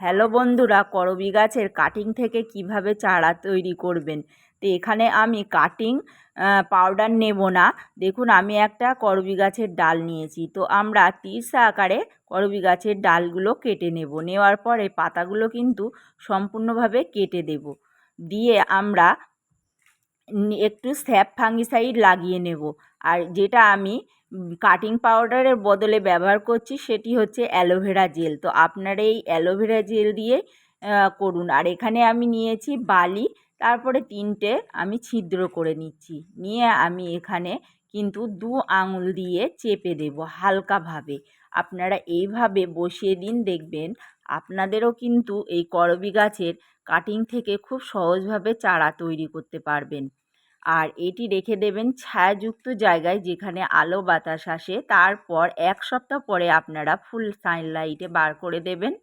Hello বন্ধুরা, করবী গাছের কাটিং থেকে কিভাবে চারা তৈরি করবেন। তো এখানে আমি কাটিং পাউডার নেব না। দেখুন, আমি একটা করবী গাছের ডাল নিয়েছি। তো আমরা 30 আকারে করবী গাছের ডালগুলো কেটে নেব। নেওয়ার পরে পাতাগুলো কিন্তু সম্পূর্ণভাবে কেটে দেব। দিয়ে আমরা একটু স্যাপ ফাঙ্গিসাইড লাগিয়ে নেব। আর যেটা আমি কাটিং পাউডারের বদলে ব্যবহার করছি সেটি হচ্ছে অ্যালোভেরা জেল। তো আপনারা এই অ্যালোভেরা জেল দিয়ে করুন। আর এখানে আমি নিয়েছি বালি, তারপরে 3টে আমি ছিদ্র করে নিচ্ছি। নিয়ে আমি এখানে কিন্তু 2 আঙুল দিয়ে চেপে দেব হালকাভাবে। আপনারা এইভাবে বসিয়ে দিন, দেখবেন আপনাদেরও কিন্তু এই করবী গাছের কাটিং থেকে খুব সহজভাবে চারা তৈরি করতে পারবেন। আর এটি রেখে দেবেন ছায়াযুক্ত জায়গায়, যেখানে আলো বাতাস আসে। তারপর 1 সপ্তাহ পরে আপনারা ফুল সানলাইটে বার করে দেবেন।